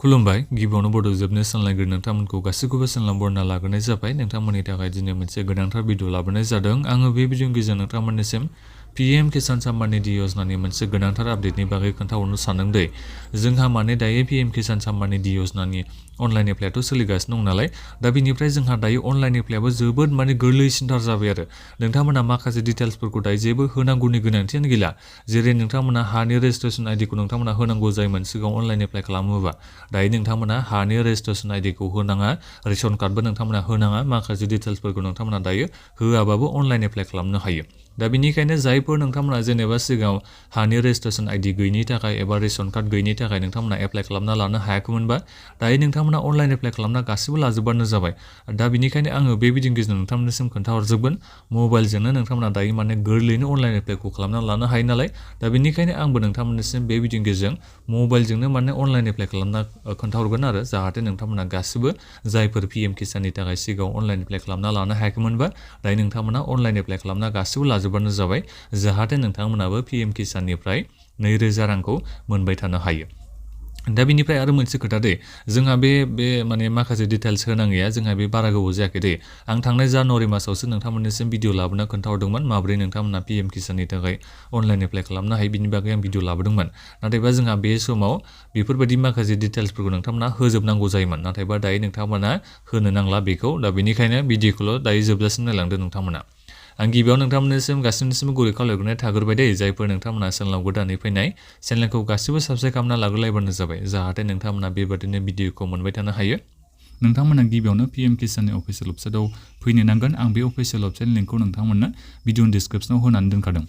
खुलुमबाय गिबियावनो बड' जोबनो सानलायग्रो नोंथांमोनखौ गासैखौबो सानलांबरना लाग्रोनाय जाबाय नोंथांमोननि थाखाय दिनै मोनसे गोनांथार भिडिअ लाबोनाय जादों आङो बे भिडिअनि गेजेरजों नोंथांमोननिसिम PM किसान सम्मान निधि योजनानि मोनसे गोनांथार आपडेटनि बागै खोन्थाहरनो सानदों दे जोंहा माने दायो PM किसान सम्मान निधि योजनानि अनलाइन एप्लाइआथ' सोलिगासिनो दं नालाय दा बेनिफ्राय जोंहा दायो अनलाइन एप्लाइआबो जोबोद माने गोरलैसिनथार जाबाय आरो नोंथांमोना माखासे डिटेल्सफोरखौ दायो जेबो होनांगौनि गोनांथियानो गैला जेरै नोंथांमोना हानि रेजिस्ट्रेसन आइडिखौ नोंथांमोना होनांगौ जायोमोन सिगाङाव अनलाइन एप्लाइ खालामोबा दायो नोंथांमोना हानि रेजिस्ट्रेसन आइडिखौ होनाङा रेशन कार्डबो नोंथांमोना होनाङा माखासे डिटेल्सफोरखौ नोंथांमोना दायो होआबाबो अनलाइन एप्लाइ खालामनो हायो दा बेनिखायनो जायफोर नोंथांमोना जेनेबा सिगाङाव हानि रेजिस्ट्रेसन आइडि गैयिनि थाखाय एबा रेशन कार्ड गैयिनि थाखाय नोंथांमोना एप्लाइ खालामना लानो हायाखैमोनबा दायो नोंथांमोना अनलाइन एप्लाइ खालामना गासिबो लाजोबबानो जाबाय दा बेनिखायनो आङो बे भिडिअनि गेजेरजों नोंथांमोननिसिम खोन्थाहरजोबगोन मबाइलजोंनो नोंथांमोना दायो माने गोरलैयैनो अनलाइन एप्लाइखौ खालामना लानो हायो नालाय दा बेनिखायनो आंबो नोंथांमोननिसिम बे भिडिअनि गेजेरजों मबाइलजोंनो माने अनलाइन एप्लाइ खालामना खोन्थाहरगोन आरो जाहाथे नोंथांमोना गासिबो जायफोर PM किसाननि थाखाय सिगाङाव अनलाइन एप्लाइ खालामना लानो हायाखैमोनबा दायो नोंथांमोना अनलाइन एप्लाइ खालामना गासिबो लाजोबबानो जाबाय जाहाथे नोंथांमोनाबो PM किसाननिफ्राय 2000 रांखौ मोनबाय थानो हायो दा बेनिफ्राय आरो मोनसे खोथा दे जोंहा बे माने माखासे डिटेल्स होनाङैया जोंहा बे बारा गोबाव जायाखै दे आं थांनाय जानुवारि मासावसो नोंथांमोननिसिम भिडिअ लाबोना खोन्थाहरदोंमोन माब्रै नोंथांमोना PM किसाननि थाखाय अनलाइन एप्लाइ खालामनो हायो बिनि बागै आं भिडिअ लाबोदोंमोन नाथायबा जोंहा बे समाव बेफोरबायदि माखासे डिटेल्सफोरखौ नोंथांमोना होजोबनांगौ जायोमोन नाथायबा दायो नोंथांमोना होनो नांला बेखौ दा बेनिखायनो भिडिअखौल' दायो जोबजासिम नायलांदो नोंथांमोना आं गिबियाव नोंथांमोननिसिम गासिनिसिम गुरै खावलायहरनाय थाग्रोबाय दे जायफोर नोंथांमोना चेनेलाव गोदानै फैनाय चेनेलखौ गासिबो साबस्क्राइब खालामना लाग्रोलायबानो जाबाय जाहाथे नोंथांमोना बेबादिनो भिडिअखौ मोनबाय थानो हायो नोंथांमोना गिबियावनो PM किसाननि अफिसियेल वेबसाइटआव फैनो नांगोन आं बे अफिसियेल वेबसाइटनि लिंकखौ नोंथांमोननो भिडिअनि डिसक्रिपसनाव होनानै दोनखादों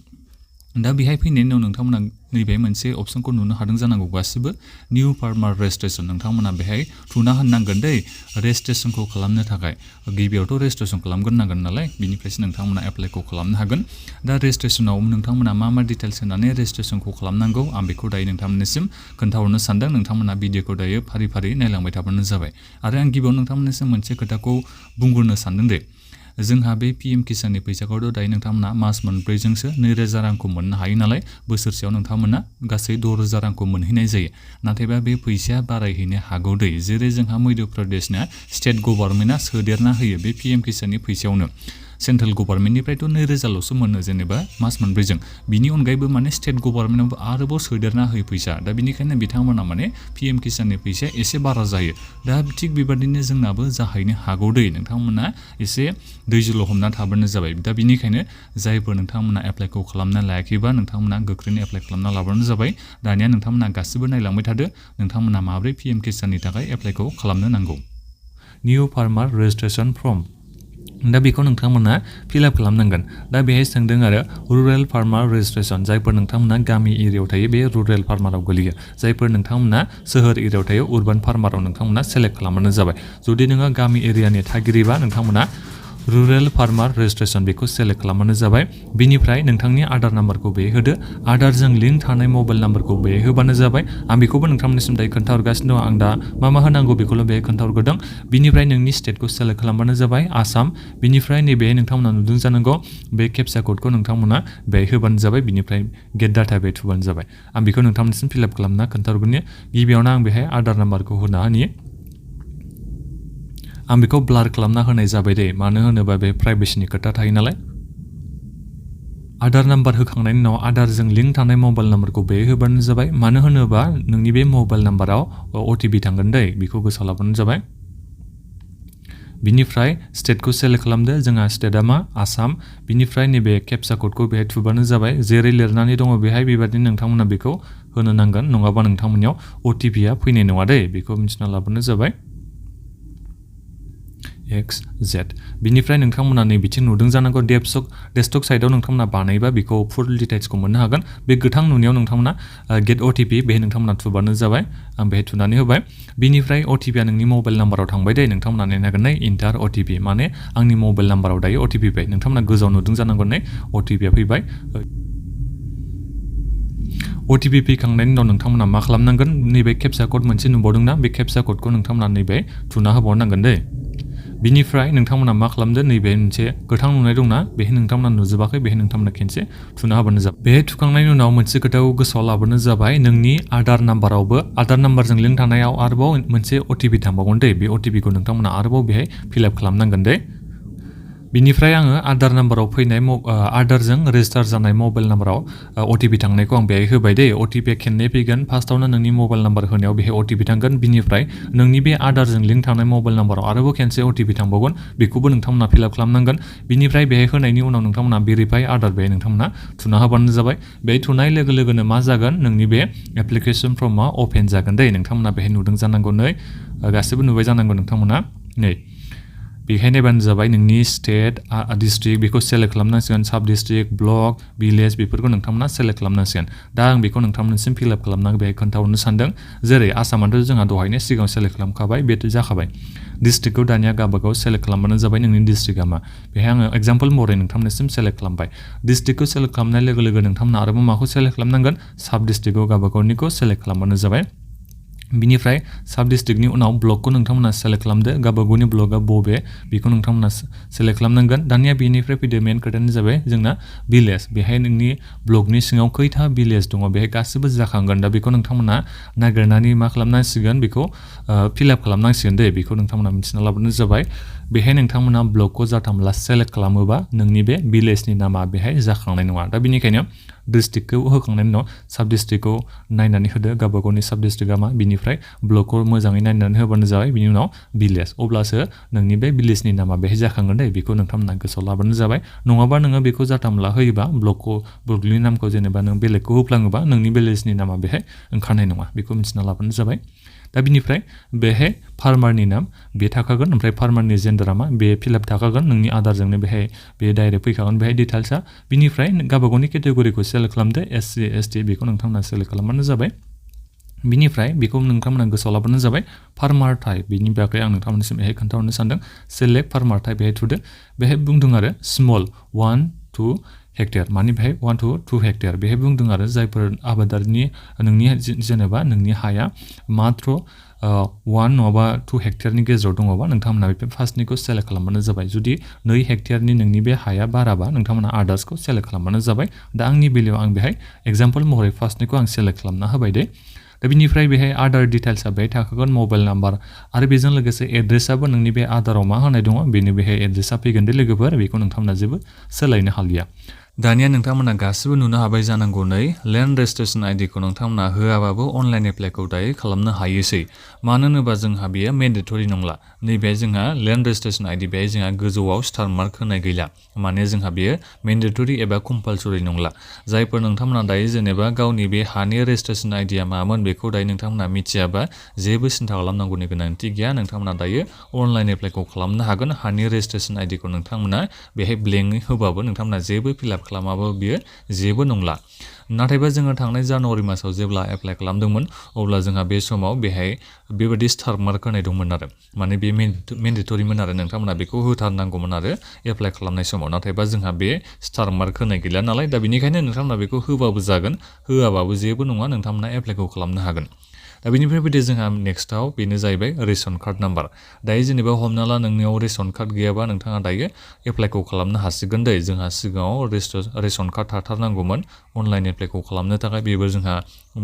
दा बेहाय फैनायनि उनाव नोंथांमोना नैबे मोनसे अपसनखौ नुनो हादों जानांगौ गासिबो निउ फार्मार रेजिस्ट्रेसन नोंथांमोना बेहाय थुना होनांगोन दै रेजिस्ट्रेसनखौ खालामनो थाखाय गिबियावथ' रेजिस्ट्रेसन खालामग्रोनांगोन नालाय बिनिफ्रायसो नोंथांमोना एप्लाइखौ खालामनो हागोन दा रेजिस्ट्रेसनाव नोंथांमोना मा डिटेल्स होनानै रेजिस्ट्रेसनखौ खालामनांगौ आं बेखौ दायो नोंथांमोननिसिम खोन्थाहरनो सानदों नोंथांमोना भिडिअखौ दायो फारि फारि नायलांबाय थाबानो जाबाय आरो आं गिबियाव नोंथांमोननिसिम मोनसे खोथाखौ बुंग्रोनो सानदों दे जोंहा बे PM किसाननि फैसाखौथ' दायो नोंथांमोना मास मोनब्रैजोंसो 2000 रांखौ मोननो हायो नालाय बोसोरसेयाव नोंथांमोना गासै 6000 रांखौ मोनहैनाय जायो नाथायबा बे फैसाया बारायहैनो हागौ दै जेरै जोंहा मध्य प्रदेशना स्टेट गभर्नमेन्टआ सोदेरना होयो बे PM किसाननि फैसायावनो सेन्ट्रेल गभर्नमेन्टनिफ्रायथ' 2000ल'सो मोनो जेनेबा मास मोनब्रैजों बिनि अनगायैबो माने स्टेट गभर्नमेन्टआवबो आरोबाव सोदेरना होयो फैसा दा बेनिखायनो बिथांमोना माने PM किसाननि फैसाया एसे बारा जायो दा थिग बेबादिनो जोंनाबो जाहैनो हागौ दै नोंथांमोना एसे दैज्ल' हमना थाबानो जाबाय दा बेनिखायनो जायफोर नोंथांमोना एप्लाइखौ खालामना लायाखैबा नोंथांमोना गोख्रैनो एप्लाइ खालामना लाबानो जाबाय दानिया नोंथांमोना गासिबो नायलांबाय थादो नोंथांमोना माब्रै PM किसाननि थाखाय एप्लाइखौ खालामनो नांगौ निउ फार्मार रेजिस्ट्रेसन फर्म दा बेखौ नोंथांमोना फिलआप खालामनांगोन दा बेहाय सोंदों आरो रुरेल फार्मार रेजिस्ट्रेसन जायफोर नोंथांमोना गामि एरियायाव थायो बे रुरेल फार्माराव गोलैयो जायफोर नोंथांमोना सोहोर एरियायाव थायो उर्बान फार्माराव नोंथांमोना सेलेक्ट खालामबानो जाबाय जुदि नोङो गामि एरियानि थागिरिबा नोंथांमोना रुरेल फार्मार रेजिस्ट्रेसन बेखौ सेलेक्ट खालामबानो जाबाय बिनिफ्राय नोंथांनि आधार नाम्बारखौ बेहाय होदो आधारजों लिंक थानाय मबाइल नाम्बारखौ बेहाय होबानो जाबाय आं बेखौबो नोंथांमोननिसिम दायो खोन्थाहरगासिनो दं आं दा मा होनांगौ बेखौल' बेहाय खोन्थाहरग्रोदों बिनिफ्राय नोंनि स्टेटखौ सेलेक्ट खालामबानो जाबाय आसाम बिनिफ्राय नैबेहाय नोंथांमोना नुदों जानांगौ बे केपचा क'डखौ नोंथांमोना बेहाय होबानो जाबाय बिनिफ्राय गेट डाटा बेहाय थुबानो जाबाय आं बेखौ नोंथांमोननिसिम फिलआप खालामना खोन्थाहरगोन गिबियावनो आं बेहाय आधार नाम्बारखौ होना होनि आं बेखौ ब्लार खालामना होनाय जाबाय दे मानो होनोबा बे प्राइभेसिनि खोथा थायो नालाय आधार नाम्बार होखांनायनि उनाव आधारजों लिंक थानाय मबाइल नाम्बारखौ बेहाय होबानो जाबाय मानो होनोबा नोंनि बे मबाइल नाम्बाराव OTP थांगोन दै बेखौ गोसोआव लाबानो जाबाय बिनिफ्राय स्टेटखौ सेलेक्ट खालामदो जोंहा स्टेटआ मा आसाम बिनिफ्राय नैबे केपचा क'डखौ बेहाय थुबानो जाबाय जेरै लिरनानै दङ बेहाय बेबादिनो नोंथांमोना बेखौ होनो नांगोन नङाबा नोंथांमोननियाव OTPआ फैनाय नङा दै बेखौ मिथिना लाबानो जाबाय XZ बिनिफ्राय नोंथांमोना नै बिथिं नुदों जानांगौ डेस्कटप साइडआव नोंथांमोना बानायबा बेखौ फुल डिटेल्सखौ मोननो हागोन बे गोथां नुनायाव नोंथांमोना गेट OTP बेहाय नोंथांमोना थुबानो जाबाय आं बेहाय थुनानै होबाय बिनिफ्राय OTPआ नोंनि मबाइल नाम्बाराव थांबाय दे नोंथांमोना नायनांगोन नै इन्टार OTP माने आंनि मबाइल नाम्बाराव दायो OTP फैबाय नोंथांमोना गोजौआव नुदों जानांगौ नै OTPआ फैबाय OTP फैखांनायनि उनाव नोंथांमोना मा खालामनांगोन नैबे केपचा क'ड मोनसे नुबावदोंना बे केपचा क'डखौ नोंथांमोना नैबे थुना होबावनांगोन दे बिनिफ्राय नोंथांमोना मा खालामदो नैबे मोनसे गोथां नुनाय दंना बेहाय नोंथांमोना नुजोबाखै बेहाय नोंथांमोना खेनसे थुना होबानो जाबाय बेहाय थुखांनायनि उनाव मोनसे खोथाखौ गोसोआव लाबोनो जाबाय नोंनि आधार नाम्बारावबो आधार नाम्बारजों लिंक थानायाव आरोबाव मोनसे OTP थांबावगोन दै बे OTPखौ नोंथांमोना आरोबाव बेहाय फिलआप खालामनांगोन दै बिनिफ्राय आङो आधार नाम्बाराव फैनाय आधारजों रेजिस्टार जानाय मबाइल नाम्बाराव OTP थांनायखौ आं बेहाय होबाय दै OTP खेननै फैगोन फार्स्टआवनो नोंनि मबाइल नाम्बार होनायाव बेहाय OTP थांगोन बिनिफ्राय नोंनि बे आधारजों लिंक थानाय मबाइल नाम्बाराव आरोबाव खेनसे OTP थांबावगोन बेखौबो नोंथांमोना फिलआप खालामनांगोन बिनिफ्राय बेहाय होनायनि उनाव नोंथांमोना भेरिफाइ आधार बेहाय नोंथांमोना थुना होबानो जाबाय बेहाय थुनाय लोगो लोगोनो मा जागोन नोंनि बे एप्लिकेसन फर्मआ अपेन जागोन दै नोंथांमोना बेहाय नुदों जानांगौ नै गासिबो नुबाय जानांगौ नोंथांमोना नै बेहाय नायबानो जाबाय नोंनि स्टेट डिस्ट्रिक्ट बेखौ सेलेक्ट खालामनांसिगोन साब डिस्ट्रिक्ट ब्लक भिलेज बेफोरखौ नोंथांमोना सेलेक्ट खालामनांसिगोन दा आं बेखौ नोंथांमोननिसिम फिलआप खालामनानै बेहाय खोन्थाहरनो सानदों जेरै आसामाथ' जोंहा दहायनो सिगाङाव सेलेक्ट खालामखाबाय बेथ' जाखाबाय डिस्ट्रिक्टखौ दानिया गावबागाव सेलेक्ट खालामबानो जाबाय नोंनि डिस्ट्रिक्टआ मा बेहाय आङो एग्जाम्पल महरै नोंथांमोननिसिम सेलेक्ट खालामबाय डिस्ट्रिक्टखौ सेलेक्ट खालामनाय लोगो लोगो नोंथांमोना आरोबाव माखौ सेलेक्ट खालामनांगोन साब डिस्ट्रिक्टखौ गावबागावनिखौ सेलेक्ट खालामबानो जाबाय बिनिफ्राय साब डिस्ट्रिक्टनि उनाव ब्लकखौ नोंथांमोना सेलेक्ट खालामदो गावबागावनि ब्लकआ बबे बेखौ नोंथांमोना सेलेक्ट खालामनांगोन दानिया बेनिफ्राय फैदो मेन खोथायानो जाबाय जोंना भिलेज बेहाय नोंनि ब्लकनि सिङाव खैथा भिलेज दङ बेहाय गासिबो जाखांगोन दा बेखौ नोंथांमोना नागिरनानै मा खालामनांसिगोन बेखौ फिलआप खालामनांसिगोन दे बेखौ नोंथांमोना मिथिना लाबोनो जाबाय बेहाय नोंथांमोना ब्लकखौ जाथामला सेलेक्ट खालामोबा नोंनि बे भिलेजनि नामा बेहाय जाखांनाय नङा दा बेनिखायनो डिस्ट्रिक्टखौ होखांनायनि उनाव साब डिस्ट्रिक्टखौ नायनानै होदो गावबागावनि साब डिस्ट्रिक्टआ मा बिनिफ्राय ब्लकखौ मोजाङै नायनानै होबानो जाबाय बिनि उनाव भिलेज अब्लासो नोंनि बे भिलेजनि नामा बेहाय जाखांगोन दे बेखौ नोंथांमोना गोसोआव लाबानो जाबाय नङाबा नोङो बेखौ जाथामला होयोबा ब्लकनि नामखौ जेनेबा नों बेलेगखौ होफ्लाङोबा नोंनि भिलेजनि नामा बेहाय ओंखारनाय नङा बेखौ मिथिना लाबानो जाबाय दा बिनिफ्राय बेहाय फार्मारनि नाम बे थाखागोन ओमफ्राय फार्मारनि जेन्डारा मा बे फिलआप थाखागोन नोंनि आधारजोंनो बेहाय बे डाइरेक्ट फैखागोन बेहाय डिटेल्सआ बिनिफ्राय गावबागावनि केटेगरिखौ सेलेक्ट खालामदो SC ST बेखौ नोंथांमोना सेलेक्ट खालामबानो जाबाय बिनिफ्राय बेखौ नोंथांमोना गोसोआव लाबानो जाबाय फार्मार टाइप बेनि बागै आं नोंथांमोननिसिम बेहाय खोन्थाहरनो सानदों सेलेक्ट फार्मार टाइप बेहाय थुदो बेहाय बुंदों आरो स्मल 1-2 हेक्टेयर माने बेहाय 1 to 2 हेक्टेयर बेहाय बुंदों आरो जायफोर आबादारिनि नोंनि जेनेबा नोंनि हाया मात्र 1 नङाबा 2 हेक्टेयरनि गेजेराव दङबा नोंथांमोना बे फार्स्टनिखौ सेलेक्ट खालामबानो जाबाय जुदि 2 हेक्टेयरनि नोंनि बे हाया बाराबा नोंथांमोना आदार्सखौ सेलेक्ट खालामबानो जाबाय दा आंनि बेलायाव आं बेहाय एग्जाम्पल महरै फार्स्टनिखौ आं सेलेक्ट खालामना होबाय दे दा बिनिफ्राय बेहाय आधार डिटेल्सआ बेहाय थाखागोन मबाइल नाम्बार आरो बेजों लोगोसे एड्रेसआबो नोंनि बे आधाराव मा होनाय दङ बेनो बेहाय एड्रेसआ फैगोन दे लोगोफोर बेखौ नोंथांमोना जेबो सोलायनो हालिया दानिया नोंथांमोना गासिबो नुनो हाबाय जानांगौ नै लेन्ड रेजिस्ट्रेसन आइडिखौ नोंथांमोना होआबाबो अनलाइन एप्लाइखौ दायो खालामनो हायोसै मानो होनोबा जोंहा बेयो मेन्डेटरि नंला नैबे जोंहा लेन्ड रेजिस्ट्रेसन आइडि बेहाय जोंहा गोजौआव स्टार मार्क होनाय गैला माने जोंहा बेयो मेन्डेटरि एबा कम्पालसरि नंला जायफोर नोंथांमोना दायो जेनेबा गावनि बे हानि रेजिस्ट्रेसन आइडिया मामोन बेखौ दायो नोंथांमोना मिथियाबा जेबो सिन्था खालामनांगौनि गोनांथि गैया नोंथांमोना दायो अनलाइन एप्लाइखौ खालामनो हागोन हानि रेजिस्ट्रेसन आइडिखौ नोंथांमोना बेहाय ब्लेंकयै होबाबो नोंथांमोना जेबो फिलआप खालामाबो बियो जेबो नंला नाथायबा जोङो थांनाय जानुवारि मासाव जेब्ला एप्लाइ खालामदोंमोन अब्ला जोंहा बे समाव बेहाय बेबायदि स्टार मार्क होनाय दंमोन आरो माने बे मेन्डेटरिमोन आरो नोंथांमोना बेखौ होथारनांगौमोन आरो एप्लाइ खालामनाय समाव नाथायबा जोंहा बे स्टार मार्क होनाय गैला नालाय दा बेनिखायनो नोंथांमोना बेखौ होबाबो जागोन होआबाबो जेबो नङा नोंथांमोना एप्लाइखौ खालामनो हागोन दा बेनिफ्राय फैदो जोंहा नेक्स्टआव बेनो जाहैबाय रेशन कार्ड नाम्बार दायो जेनेबा हमना ला नोंनियाव रेशन कार्ड गैयाबा नोंथाङा दायो एप्लाइखौ खालामनो हासिगोन दै जोंहा सिगाङाव रेशन कार्ड थाथारनांगौमोन अनलाइन एप्लाइखौ खालामनो थाखाय बेबो जोंहा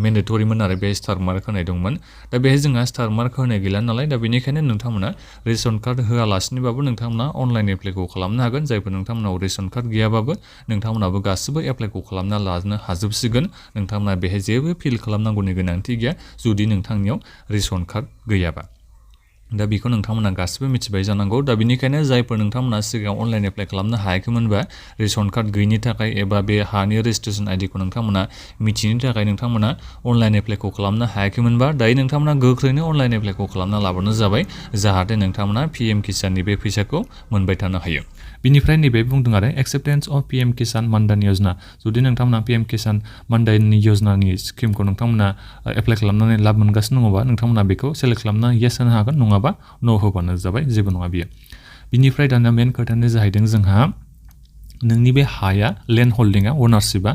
मेन्डेटरिमोन आरो बे स्टार मार्क होनाय दंमोन दा बेहाय जोंहा स्टार मार्क होनाय गैला नालाय दा बेनिखायनो नोंथांमोना रेशन कार्ड होआलासिनोबाबो नोंथांमोना अनलाइन एप्लाइखौ खालामनो हागोन जायफोर नोंथांमोनाव रेशन कार्ड गैयाबाबो नोंथांमोनाबो गासिबो एप्लाइखौ खालामना लानो हाजोबसिगोन नोंथांमोना बेहाय जेबो फिल खालामनांगौनि गोनांथि गैया जुदि नोंथांनियाव रेशन कार्ड गैयाबा दा बेखौ नोंथांमोना गासिबो मिथिबाय जानांगौ दा बेनिखायनो जायफोर नोंथांमोना सिगाङाव अनलाइन एप्लाइ खालामनो हायाखैमोनबा रेशन कार्ड गैयिनि थाखाय एबा बे हानि रेजिस्ट्रेसन आइडिखौ नोंथांमोना मिथिनो थाखाय नोंथांमोना अनलाइन एप्लाइखौ खालामनो हायाखैमोनबा दायो नोंथांमोना गोख्रैनो अनलाइन एप्लाइखौ खालामना लाबानो जाबाय जाहाथे नोंथांमोना PM किसाननि बे फैसाखौ मोनबाय थानो हायो बिनिफ्राय नैबे बुंदों आरो एक्सेप्टेन्स अफ PM किसान मानधन योजना जुदि नोंथांमोना PM किसान मानधन योजनानि स्किमखौ नोंथांमोना एप्लाइ खालामनानै लाब मोनगासिनो दङबा नोंथांमोना बेखौ सेलेक्ट खालामना येस होनो हागोन नङाबा नो होबानो जाबाय जेबो नङा बियो बिनिफ्राय दाना मेन खोथायानो जाहैदों जोंहा नोंनि बे हाया लेन्ड हल्डिंआ अनारशिपआ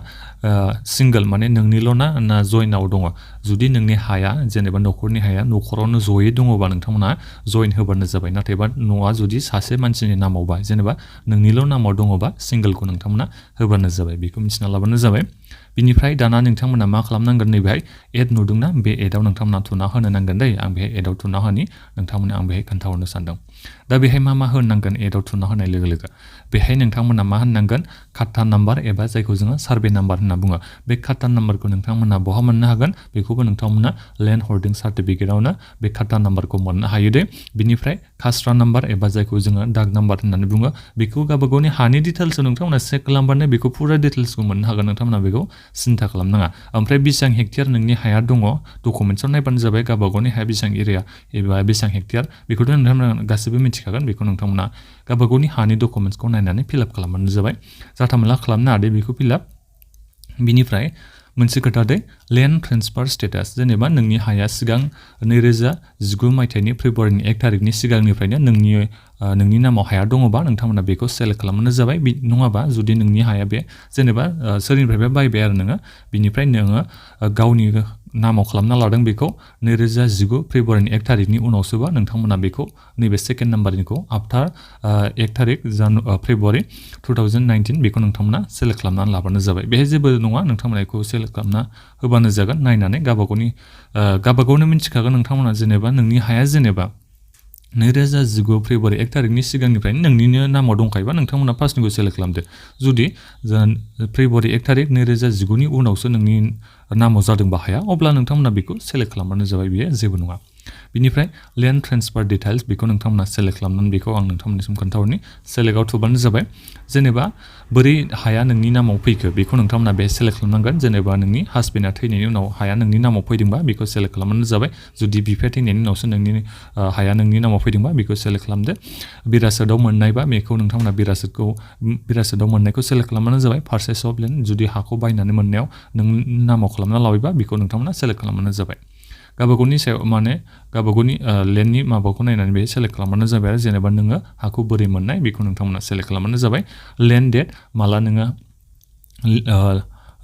सिंगल माने नोंनिल' ना जयनाव दङ जुदि नोंनि हाया जेनेबा न'खरनि हाया न'खरावनो जयै दङबा नोंथांमोना जइन होबानो जाबाय नाथायबा न'आ जुदि सासे मानसिनि नामावबा जेनेबा नोंनिल' नामाव दङबा सिंगोलखौ नोंथांमोना होबानो जाबाय बेखौ मिथिना लाबानो जाबाय बिनिफ्राय दाना नोंथांमोना मा खालामनांगोन नैबेहाय एड नुदोंना बे एडआव नोंथांमोना थुना होनो नांगोन दै आं बेहाय एडआव थुना होनि नोंथांमोना आं बेहाय खोन्थाहरनो सानदों दा बेहाय मा होनांगोन एडआव थुना होनाय लोगो लोगो बेहाय नोंथांमोना मा होननांगोन खाता नाम्बार एबा जायखौ जोङो सार्भे नाम्बार होनना बुङो बे खाता नाम्बारखौ नोंथांमोना बहा मोननो हागोन बेखौबो नोंथांमोना लेन्ड हल्डिं सार्टिफिकेटआवनो बे खाता नाम्बारखौ मोननो हायो दे बिनिफ्राय खास्रा नाम्बार एबा जायखौ जोङो दाग नाम्बार होननानै बुङो बेखौ गावबागावनि हानि डिटेल्सखौ नोंथांमोना चेक खालामबानो बेखौ फुरा डिटेल्सखौ मोननो हागोन नोंथांमोना बेखौ सिन्था खालामनाङा ओमफ्राय बेसेबां हेक्टेयार नोंनि हाया दङ डकुमेन्ट्सआव नायबानो जाबाय गावबागावनि हाया बेसेबां एरिया एबा बेसेबां हेक्टेयार बेखौथ' नोंथांमोना गासिबो मिथिखागोन बेखौ नोंथांमोना गावबागावनि हानि डकुमेन्ट्सखौ नायनानै फिलआप खालामबानो जाबाय जाथामेला खालामनो हादे बेखौ फिलआप बिनिफ्राय मोनसे खोथा दे लेन्ड ट्रेन्सफार स्टेटास जेनेबा नोंनि हाया सिगां 2019 मायथाइनि फेब्रुवारिनि 1 तारिखनि सिगांनिफ्रायनो नोंनि नामाव हाया दङबा नोंथांमोना बेखौ सेलेक्ट खालामनो जाबाय नङाबा जुदि नोंनि हाया बे जेनेबा सोरनिफ्रायबा बायबाय आरो नोङो बिनिफ्राय नोङो गावनि नामाव खालामना लादों बेखौ 2019 फेब्रुवारिनि 1 तारिखनि उनावसोबा नोंथांमोना बेखौ नैबे सेकेन्ड नाम्बारनिखौ आफ्टार 1 तारिख फेब्रुवारि 2019 बेखौ नोंथांमोना सेलेक्ट खालामनानै लाबानो जाबाय बेहाय जेबो नङा नोंथांमोना बेखौ सेलेक्ट खालामना होबानो जागोन नायनानै गावबागावनो मिथिखागोन नोंथांमोना जेनेबा नोंनि हाया जेनेबा 2019 फेब्रुवारि 1 तारिखनि सिगांनिफ्रायनो नोंनिनो नामाव दंखायोबा नोंथांमोना फार्स्टनिखौ सेलेक्ट खालामदो जुदि फेब्रुवारि 1 तारिख 2019नि उनावसो नोंनि नामाव जादोंबा हाया अब्ला नोंथांमोना बेखौ सेलेक्ट खालामबानो जाबाय बेयो जेबो नङा बिनिफ्राय लेन्ड ट्रेन्सफार डिटेल्स बेखौ नोंथांमोना सेलेक्ट खालामनानै बेखौ आं नोंथांमोननिसिम खोन्थाहरनि सेलेक्टआव थुबानो जाबाय जेनेबा बोरै हाया नोंनि नामाव फैखो बेखौ नोंथांमोना बे सेलेक्ट खालामनांगोन जेनेबा नोंनि हासबेन्डआ थैनायनि उनाव हाया नोंनि नामाव फैदोंबा बेखौ सेलेक्ट खालामबानो जाबाय जुदि बिफाया थैनायनि उनावसो नोंनि हाया नोंनि नामाव फैदोंबा बेखौ सेलेक्ट खालामदो बिरासतआव मोननायबा बेखौ नोंथांमोना बिरासतआव मोननायखौ सेलेक्ट खालामबानो जाबाय पारचेस अफ लेन्ड जुदि हाखौ बायनानै मोननायाव नों नामाव खालामना लाबायबा बेखौ नोंथांमोना सेलेक्ट खालामबानो जाबाय गावबागावनि सायाव माने गावबागावनि लेन्डनि माबाखौ नायनानै बे सेलेक्ट खालामबानो जाबाय आरो जेनेबा नोङो हाखौ बोरै मोननाय बेखौ नोंथांमोना सेलेक्ट खालामबानो जाबाय लेन्ड डेट माला नोङो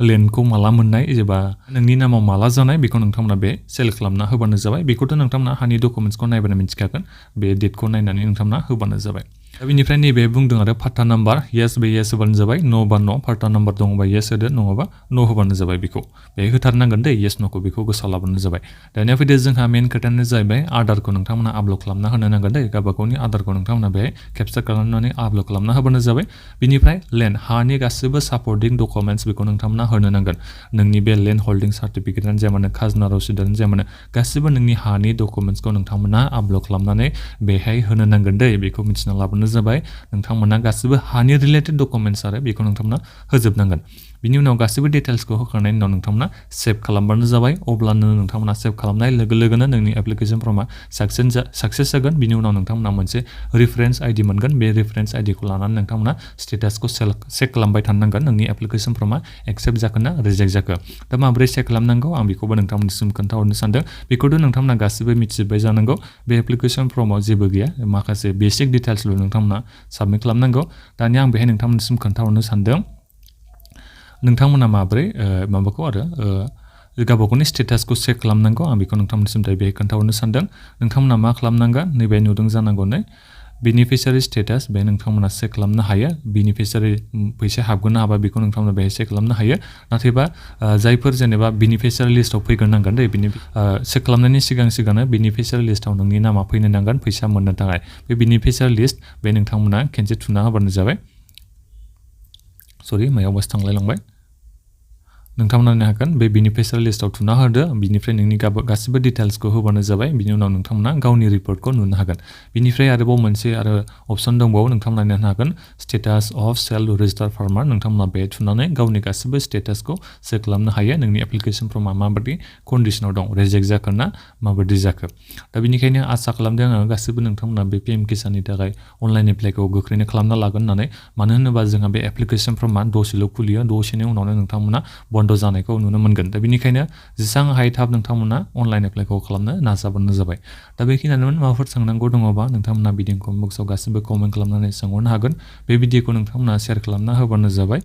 लेन्डखौ माला मोननाय एबा नोंनि नामाव माला जानाय बेखौ नोंथांमोना बे सेलेक्ट खालामना होबानो जाबाय बेखौथ' नोंथांमोना हानि डकुमेन्ट्सखौ नायबानो मिथिखागोन बे डेटखौ नायनानै नोंथांमोना होबानो जाबाय दा बेनिफ्राय नैबे बुंदों आरो फाट्टा नाम्बार येस बे येस होबानो जाबाय न' बा न' फाट्टा नाम्बार दङबा येस होदो नङाबा न' होबानो जाबाय बेखौ बे होथारनांगोन दे येस न'खौ बेखौ गोसोआव लाबानो जाबाय दानिया फैदो जोंहा मेन खोथायानो जाहैबाय आधारखौ नोंथांमोना आपल'ड खालामना होनो नांगोन दे गावबागावनि आधारखौ नोंथांमोना बेहाय केपचार खालामनानै आपल'ड खालामना होबानो जाबाय बिनिफ्राय लेन्ड हानि गासैबो सापर्टिं डकुमेन्ट्स बेखौ नोंथांमोना होनो नांगोन नोंनि बे लेन्ड हल्डिं सार्टिफिकेटआनो जाया मानो खाजोना रसिदानो जाया मानो गासैबो नोंनि हानि डकुमेन्ट्सखौ नोंथांमोना आपल'ड खालामनानै बेहाय होनो नांगोन दे बेखौ मिथिना लाबानो जाबाय नोंथांमोना गासिबो हानि रिलेटेड डकुमेन्ट्स आरो बेखौ नोंथांमोना होजोबनांगोन बिनि उनाव गासिबो डिटेल्सखौ होखांनायनि उनाव नोंथांमोना सेभ खालामबानो जाबाय अब्लानो नोंथांमोना सेभ खालामनाय लोगो लोगोनो नोंनि एप्लिकेसन फर्मा साक्सेस जागोन बिनि उनाव नोंथांमोना मोनसे रिफारेन्स आइडि मोनगोन बे रिफारेन्स आइडिखौ लानानै नोंथांमोना स्टेटासखौ चेक खालामबाय थानांगोन नोंनि एप्लिकेसन फर्मा एक्सेप्ट जाखो ना रिजेक्ट जाखो दा माबोरै चेक खालामनांगौ आं बेखौबो नोंथांमोननिसिम खोन्थाहरनो सानदों बेखौथ' नोंथांमोना गासिबो मिथिजोब्बाय जानांगौ बे एप्लिकेसन फर्माव जेबो गैया माखासे बेसिक डिटेल्सल' नोंथांमोना साबमिट खालामनांगौ दानिया आं बेहाय नोंथांमोननिसिम खोन्थाहरनो सानदों नोंथांमोना माबोरै माबाखौ आरो गावबागावनि स्टेटासखौ चेक खालामनांगौ आं बेखौ नोंथांमोननिसिम दायो बेहाय खोन्थाहरनो सानदों नोंथांमोना मा खालामनांगोन नैबे नुदों जानांगौ नै बेनिफिसियारि स्टेटास बे नोंथांमोना चेक खालामनो हायो बेनिफिसियारि फैसा हाबगोन ना हाबा बेखौ नोंथांमोना बेहाय चेक खालामनो हायो नाथायबा जायफोर जेनेबा बेनिफिसियारि लिस्टआव फैग्रोनांगोन दे चेक खालामनायनि सिगांनो बेनिफिसियारि लिस्टआव नोंनि नामा फैनो नांगोन फैसा मोननो थाखाय बे बेनिफिसियारि लिस्ट बे नोंथांमोना खेनसे थुना होबानो जाबाय सरि मायावबासो थांलायलांबाय नोंथांमोना नायनो हागोन बे बेनिफिसियारि लिस्टआव थुना होदो बिनिफ्राय नोंनि गासिबो डिटेल्सखौ होबानो जाबाय बिनि उनाव नोंथांमोना गावनि रिपर्टखौ नुनो हागोन बिनिफ्राय आरोबाव मोनसे अपसन दंबावो नोंथांमोना नायनो हागोन status of self registered farmer नोंथांमोना बे थुनानै गावनि गासिबो स्टेटासखौ चेक खालामनो हायो नोंनि एप्लिकेसन फर्मा माबायदि कन्डिसनाव दं रिजेक्ट जाखो ना माबायदि जाखो दा बेनिखायनो आसा खालामदों आङो गासिबो नोंथांमोना बे पिएम किसाननि थाखाय अनलाइन एप्लाइखौ गोख्रैनो खालामना लागोन होननानै मानो होनोबा जोंहा बे एप्लिकेसन फर्मा दसेल' खुलियो दसेनि उनावनो नोंथांमोना बन्द जानायखौ नुनो मोनगोन दा बेनिखायनो जेसेबां हायो थाब नोंथांमोना अनलाइन एप्लाइखौ खालामनो नाजाबानो जाबाय दा बेखिनियानोमोन माबाफोर सोंनांगौ दङबा नोंथांमोना भिडिअ कमेन्ट बक्सआव गासिबो कमेन्ट खालामनानै सोंहरनो हागोन बे भिडिअखौ नोंथांमोना शेयार खालामना होबानो जाबाय